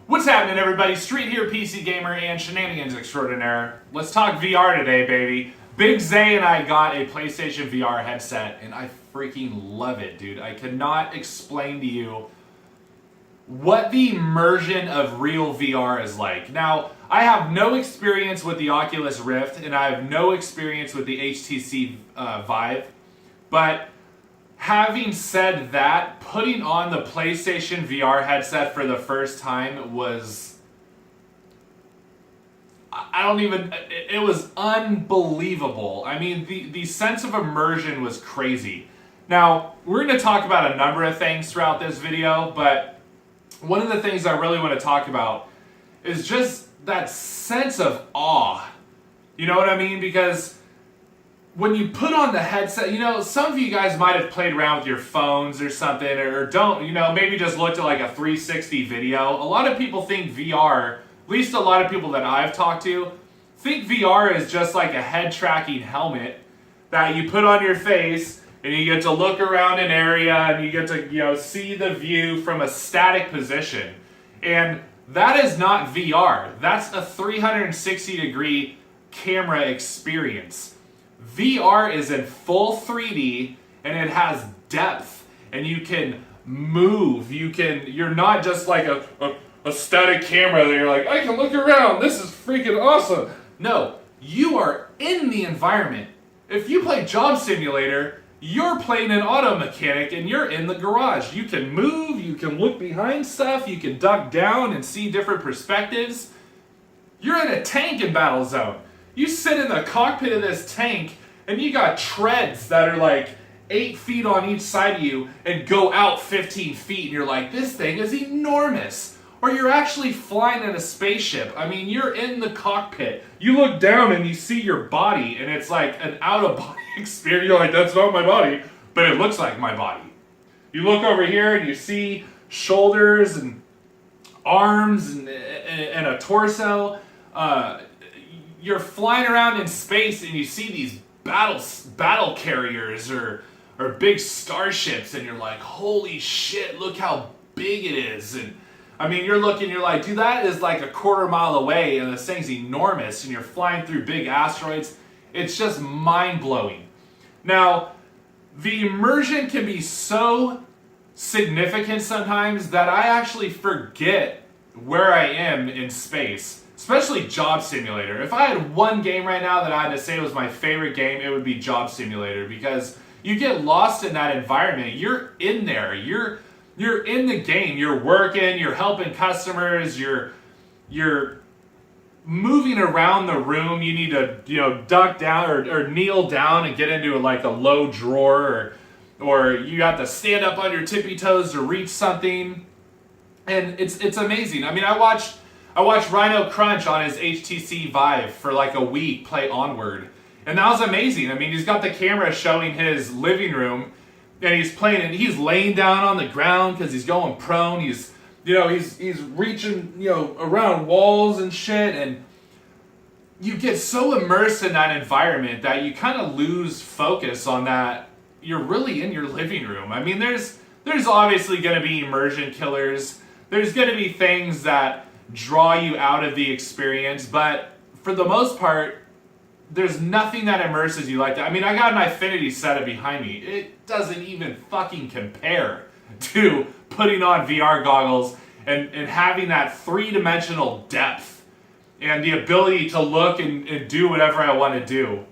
What's happening, everybody? Street here, PC Gamer, and Shenanigans Extraordinaire. Let's talk VR today, baby. Big Zay and I got a PlayStation VR headset, and I freaking love it, dude. I cannot explain to you what the immersion of real VR is like. Now, I have no experience with the Oculus Rift, and I have no experience with the HTC Vive, but having said that, putting on the PlayStation VR headset for the first time was, it was unbelievable. I mean, the sense of immersion was crazy. Now, we're going to talk about a number of things throughout this video, but one of the things I really want to talk about is just that sense of awe. You know what I mean? Because when you put on the headset, you know, some of you guys might have played around with your phones or something, or don't, you know, maybe just looked at like a 360 video. A lot of people think VR, at least a lot of people that I've talked to, think VR is just like a head tracking helmet that you put on your face and you get to look around an area and you get to, you know, see the view from a static position. And that is not VR. That's a 360-degree camera experience. VR is in full 3D and it has depth, and you can move. You're not just like a static camera that you're like, I can look around, this is freaking awesome. No, you are in the environment. If you play Job Simulator, you're playing an auto mechanic and you're in the garage. You can move, you can look behind stuff, you can duck down and see different perspectives. You're in a tank in Battlezone. You sit in the cockpit of this tank and you got treads that are like 8 feet on each side of you and go out 15 feet, and you're like, this thing is enormous. Or you're actually flying in a spaceship. I mean, you're in the cockpit. You look down and you see your body, and it's like an out-of-body experience. You're like, that's not my body, but it looks like my body. You look over here and you see shoulders and arms and a torso. You're flying around in space and you see these battle carriers or big starships, and you're like, holy shit, look how big it is. And I mean, you're looking, you're like, dude, that is like a quarter mile away and this thing's enormous, and you're flying through big asteroids. It's just mind-blowing. Now, the immersion can be so significant sometimes that I actually forget where I am in space. Especially Job Simulator. If I had one game right now that I had to say was my favorite game, it would be Job Simulator, because you get lost in that environment. You're in there. You're in the game. You're working. You're helping customers. You're moving around the room. You need to, you know, duck down or kneel down and get into like a low drawer, or you have to stand up on your tippy toes to reach something. And it's amazing. I mean, I watched Rhino Crunch on his HTC Vive for like a week play Onward, and that was amazing. I mean, he's got the camera showing his living room, and he's playing, and he's laying down on the ground because he's going prone. He's reaching, you know, around walls and shit, and you get so immersed in that environment that you kind of lose focus on that you're really in your living room. I mean, there's obviously going to be immersion killers. There's going to be things that draw you out of the experience, but for the most part, there's nothing that immerses you like that. I mean, I got an Eyefinity setup behind me. It doesn't even fucking compare to putting on VR goggles and having that three-dimensional depth and the ability to look and do whatever I want to do.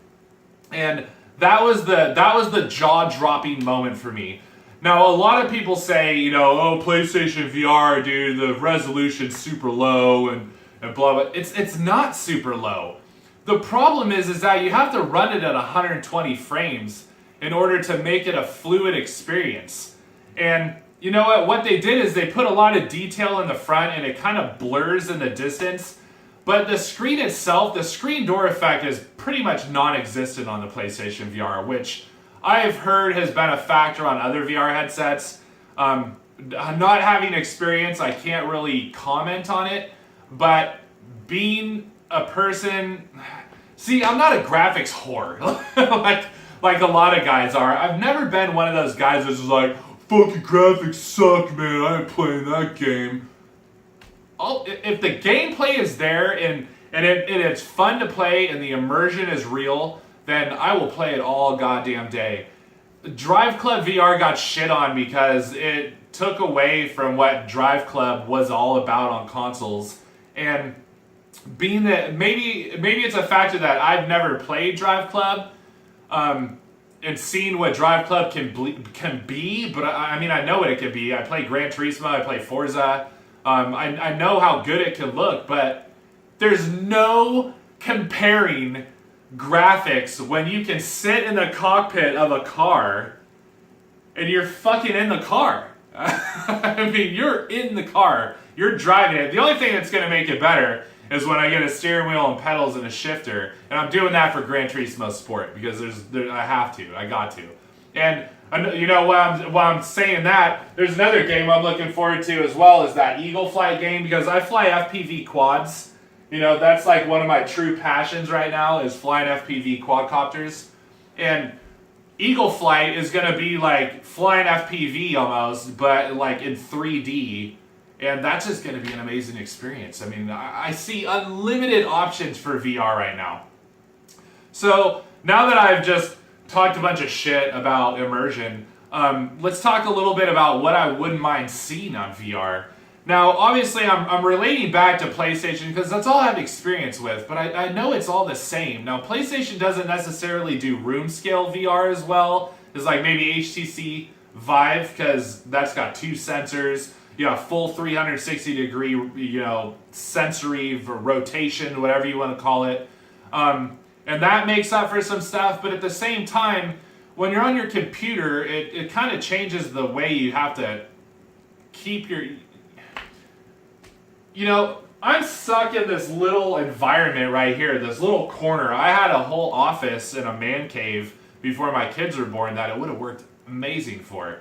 And that was the jaw-dropping moment for me. Now, a lot of people say, you know, oh, PlayStation VR, dude, the resolution's super low and blah, blah. It's not super low. The problem is that you have to run it at 120 frames in order to make it a fluid experience. And you know what? What they did is they put a lot of detail in the front, and it kind of blurs in the distance. But the screen itself, the screen door effect is pretty much non-existent on the PlayStation VR, which I've heard has been a factor on other VR headsets. Not having experience, I can't really comment on it, but being a person, see, I'm not a graphics whore like a lot of guys are. I've never been one of those guys that's just like, fucking graphics suck, man, I ain't playing that game. if the gameplay is there and it's fun to play and the immersion is real, then I will play it all goddamn day. Drive Club VR got shit on because it took away from what Drive Club was all about on consoles. And being that maybe it's a factor that I've never played Drive Club, and seen what Drive Club can be, but I mean, I know what it can be. I play Gran Turismo, I play Forza. I know how good it can look, but there's no comparing graphics when you can sit in the cockpit of a car and you're fucking in the car. I mean, you're in the car, you're driving it. The only thing that's going to make it better is when I get a steering wheel and pedals and a shifter, and I'm doing that for Gran Turismo Sport because I got to. And you know, while I'm saying that, there's another game I'm looking forward to as well, is that Eagle Flight game, because I fly FPV quads. You know, that's like one of my true passions right now, is flying FPV quadcopters. And Eagle Flight is going to be like flying FPV almost, but like in 3D. And that's just going to be an amazing experience. I mean, I see unlimited options for VR right now. So now that I've just talked a bunch of shit about immersion, let's talk a little bit about what I wouldn't mind seeing on VR. Now, obviously, I'm relating back to PlayStation because that's all I have experience with, but I know it's all the same. Now, PlayStation doesn't necessarily do room scale VR as well as like maybe HTC Vive, because that's got 2 sensors. You know, full 360 degree, you know, sensory rotation, whatever you want to call it. And that makes up for some stuff, but at the same time, when you're on your computer, it kind of changes the way you have to keep your... You know, I'm stuck in this little environment right here, this little corner. I had a whole office in a man cave before my kids were born that it would have worked amazing for.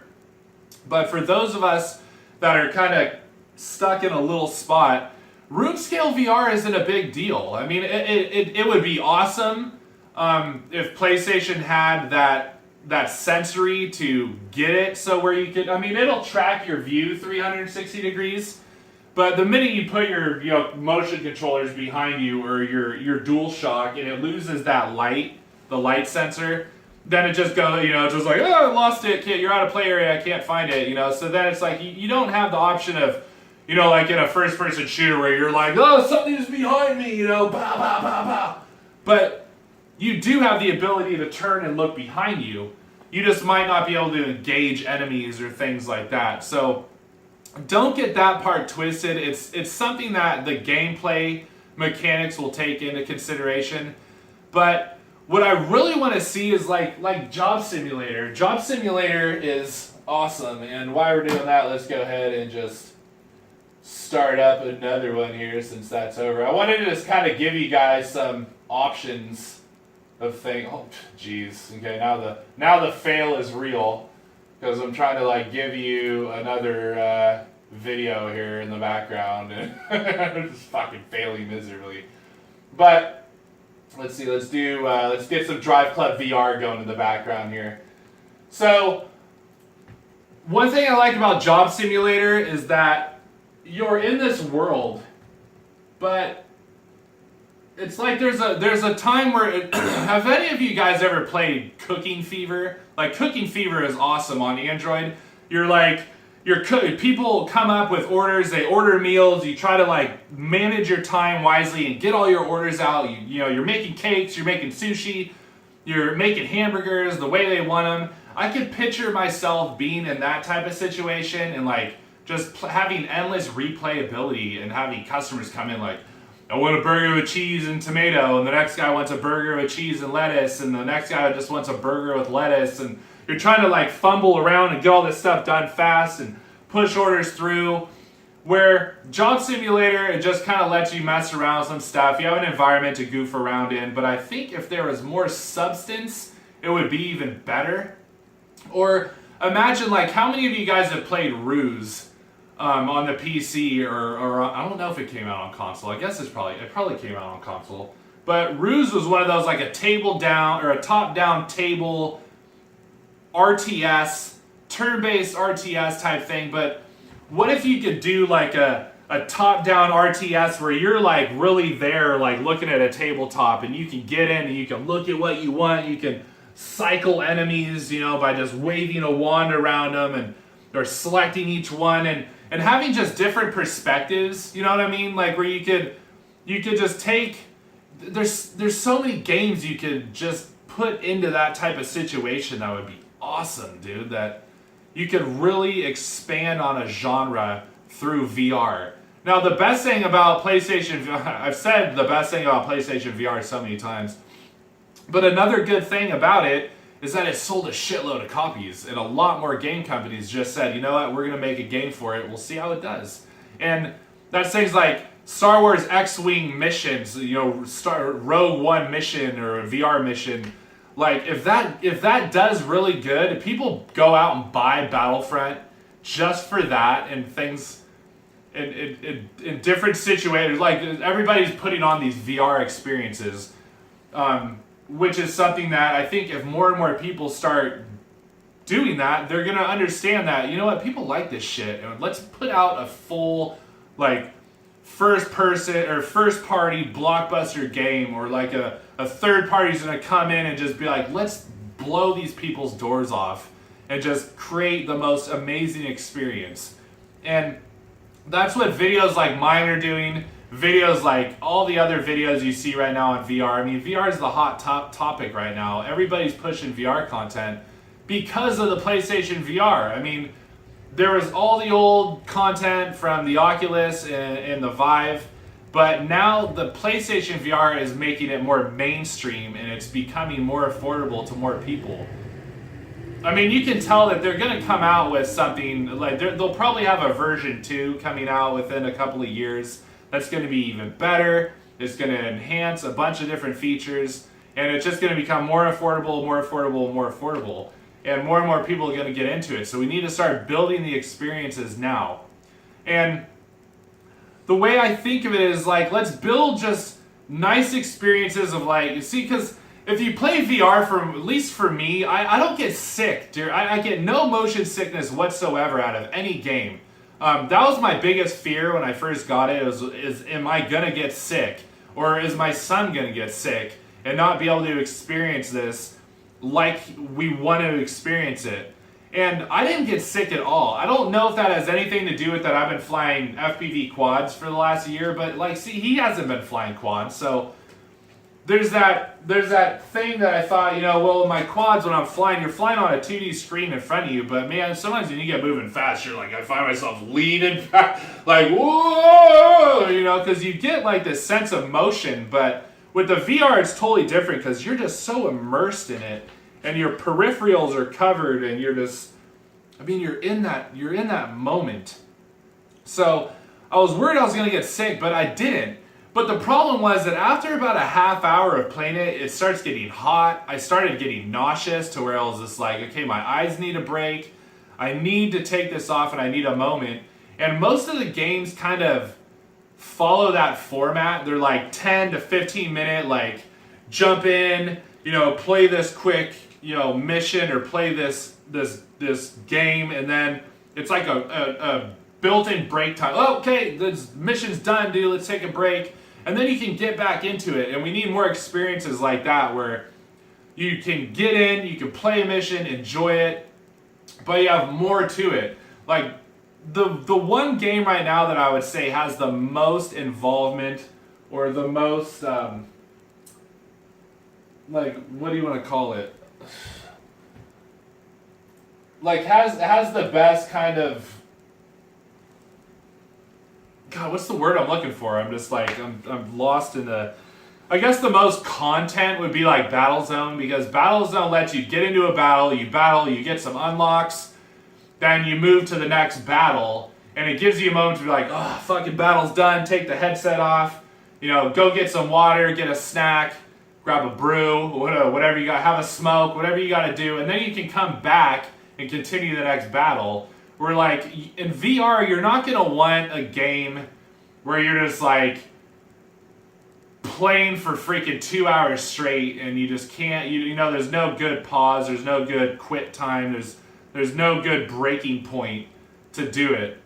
But for those of us that are kind of stuck in a little spot, room scale VR isn't a big deal. I mean, it would be awesome if PlayStation had that sensory to get it so where you could, I mean, it'll track your view 360 degrees, but the minute you put your, you know, motion controllers behind you or your DualShock and it loses that light, the light sensor, then it just goes, you know, just like, oh, I lost it, you're out of play area, I can't find it, you know. So then it's like, you don't have the option of, you know, like in a first-person shooter where you're like, oh, something's behind me, you know, pow, pow, pow, pow. But you do have the ability to turn and look behind you. You just might not be able to engage enemies or things like that. So don't get that part twisted. It's something that the gameplay mechanics will take into consideration. But what I really want to see is like Job Simulator. Job Simulator is awesome, and while we're doing that, let's go ahead and just start up another one here since that's over. I wanted to just kind of give you guys some options of things. Oh, jeez. Okay, now the fail is real because I'm trying to like give you another video here in the background, and I'm just fucking failing miserably. But let's see, let's get some Drive Club VR going in the background here. So, one thing I like about Job Simulator is that you're in this world, but it's like there's a time where have any of you guys ever played Cooking Fever? Like, Cooking Fever is awesome on Android. People come up with orders, they order meals, you try to like manage your time wisely and get all your orders out. You know, you're making cakes, you're making sushi, you're making hamburgers the way they want them. I could picture myself being in that type of situation and like just having endless replayability and having customers come in like, I want a burger with cheese and tomato, and the next guy wants a burger with cheese and lettuce, and the next guy just wants a burger with lettuce, and you're trying to like fumble around and get all this stuff done fast and push orders through. Where Job Simulator, it just kind of lets you mess around with some stuff. You have an environment to goof around in, but I think if there was more substance, it would be even better. Or imagine like, how many of you guys have played Ruse on the PC or I don't know if it came out on console. I guess it probably came out on console. But Ruse was one of those like a table down or a top down table RTS, turn-based RTS type thing. But what if you could do like a a top-down RTS where you're like really there, like looking at a tabletop, and you can get in and you can look at what you want. You can cycle enemies, you know, by just waving a wand around them and or selecting each one and having just different perspectives. You know what I mean? Like where you could just take. There's so many games you could just put into that type of situation that would be awesome, dude. That you could really expand on a genre through VR. Now, the best thing about PlayStation, I've said the best thing about PlayStation VR so many times, but another good thing about it is that it sold a shitload of copies, and a lot more game companies just said, you know what, we're going to make a game for it, we'll see how it does. And that's things like Star Wars X-Wing missions, you know, Rogue One mission or a VR mission. Like, if that does really good, if people go out and buy Battlefront just for that and things in different situations, like everybody's putting on these VR experiences, which is something that I think if more and more people start doing that, they're going to understand that, you know what, people like this shit, and let's put out a full, like, first person or first party blockbuster game, or like a third party's going to come in and just be like, let's blow these people's doors off and just create the most amazing experience. And that's what videos like mine are doing. Videos like all the other videos you see right now on VR. I mean, VR is the hot topic right now. Everybody's pushing VR content because of the PlayStation VR. I mean, there was all the old content from the Oculus and the Vive, but now the PlayStation VR is making it more mainstream and it's becoming more affordable to more people. I mean, you can tell that they're going to come out with something, like they'll probably have a version 2 coming out within a couple of years that's going to be even better. It's going to enhance a bunch of different features, and it's just going to become more affordable, more affordable, more affordable. And more people are going to get into it. So we need to start building the experiences now. And the way I think of it is like, let's build just nice experiences of like, you see, because if you play VR, at least for me, I don't get sick, dude. I get no motion sickness whatsoever out of any game. That was my biggest fear when I first got it, is am I going to get sick? Or is my son going to get sick and not be able to experience this like we want to experience it? And I didn't get sick at all. I don't know if that has anything to do with that I've been flying FPV quads for the last year, but like, see, he hasn't been flying quads, so there's that thing that I thought, you know, well, my quads, when I'm flying, you're flying on a 2D screen in front of you, but man, sometimes when you get moving fast, you're like, I find myself leaning back, like, whoa, you know, because you get like this sense of motion. But with the VR, it's totally different because you're just so immersed in it, and your peripherals are covered, and you're just, I mean, you're in that moment. So I was worried I was going to get sick, but I didn't. But the problem was that after about a half hour of playing it, it starts getting hot. I started getting nauseous to where I was just like, okay, my eyes need a break. I need to take this off and I need a moment. And most of the games kind of follow that format. They're like 10 to 15 minute, like jump in, you know, play this quick, you know, mission, or play this game, and then it's like a built-in break time. Oh, okay, this mission's done, dude. Let's take a break. And then you can get back into it. And we need more experiences like that where you can get in, you can play a mission, enjoy it, but you have more to it. Like the one game right now that I would say has the most involvement, or the most like, what do you want to call it? Like has the best kind of, God, what's the word I'm looking for? I'm just like, I'm lost in the, I guess the most content would be like Battlezone, because Battlezone lets you get into a battle, you get some unlocks, then you move to the next battle, and it gives you a moment to be like, oh, fucking battle's done, take the headset off, you know, go get some water, get a snack, grab a brew, whatever you got, have a smoke, whatever you got to do, and then you can come back and continue the next battle. Where like in VR, you're not gonna want a game where you're just like playing for freaking 2 hours straight and you just can't, you know, there's no good pause, there's no good quit time, there's no good breaking point to do it.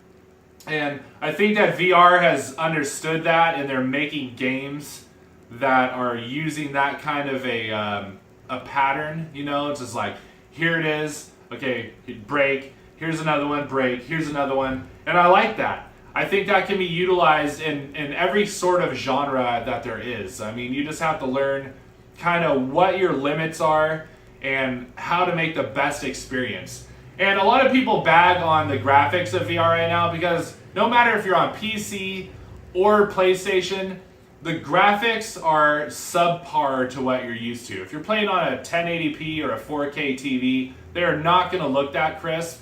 And I think that VR has understood that, and they're making games that are using that kind of a pattern. You know, it's just like, here it is, okay, break, here's another one, break, here's another one. And I like that. I think that can be utilized in every sort of genre that there is. I mean, you just have to learn kind of what your limits are and how to make the best experience. And a lot of people bag on the graphics of VR right now because no matter if you're on PC or PlayStation, the graphics are subpar to what you're used to. If you're playing on a 1080p or a 4K TV, they're not going to look that crisp,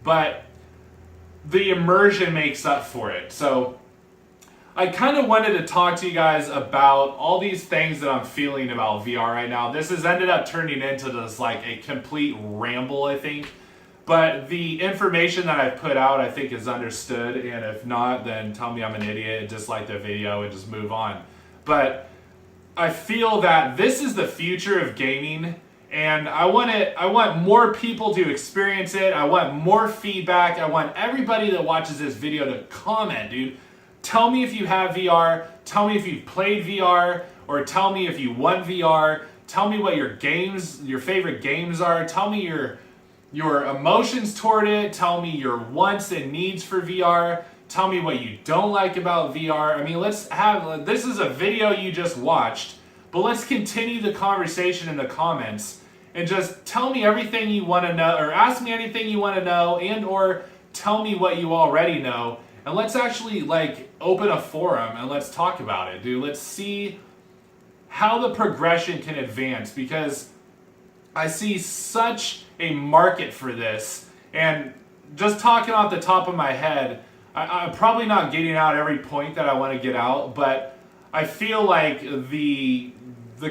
but the immersion makes up for it. So I kind of wanted to talk to you guys about all these things that I'm feeling about VR right now. This has ended up turning into this like a complete ramble, I think. But the information that I've put out, I think, is understood. And if not, then tell me I'm an idiot and dislike the video and just move on. But I feel that this is the future of gaming. And I want more people to experience it. I want more feedback. I want everybody that watches this video to comment, dude. Tell me if you have VR. Tell me if you've played VR. Or tell me if you want VR. Tell me what your favorite games are. Tell me your emotions toward it. Tell me your wants and needs for VR. Tell me what you don't like about VR. I mean, this is a video you just watched, but let's continue the conversation in the comments and just tell me everything you want to know, or ask me anything you want to know, and or tell me what you already know. And let's actually like open a forum and let's talk about it, dude. Let's see how the progression can advance, because I see such a market for this. And just talking off the top of my head, I'm probably not getting out every point that I want to get out, but I feel like the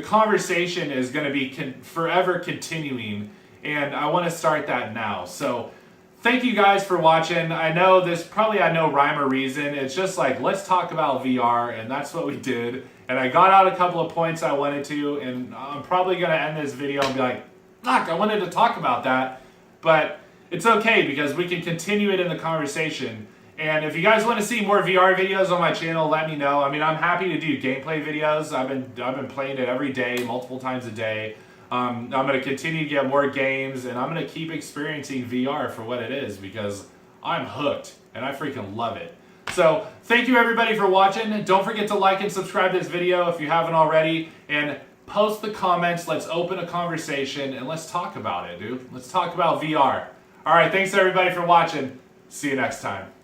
conversation is going to be forever continuing, and I want to start that now. So thank you guys for watching. I know this probably had no rhyme or reason. It's just like, let's talk about VR, and that's what we did. And I got out a couple of points I wanted to, and I'm probably going to end this video and be like, fuck, I wanted to talk about that. But it's okay, because we can continue it in the conversation. And if you guys want to see more VR videos on my channel, let me know. I mean, I'm happy to do gameplay videos. I've been playing it every day, multiple times a day. I'm going to continue to get more games, and I'm going to keep experiencing VR for what it is, because I'm hooked, and I freaking love it. So, thank you everybody for watching. Don't forget to like and subscribe to this video if you haven't already, and post the comments. Let's open a conversation, and let's talk about it, dude. Let's talk about VR. Alright, thanks everybody for watching. See you next time.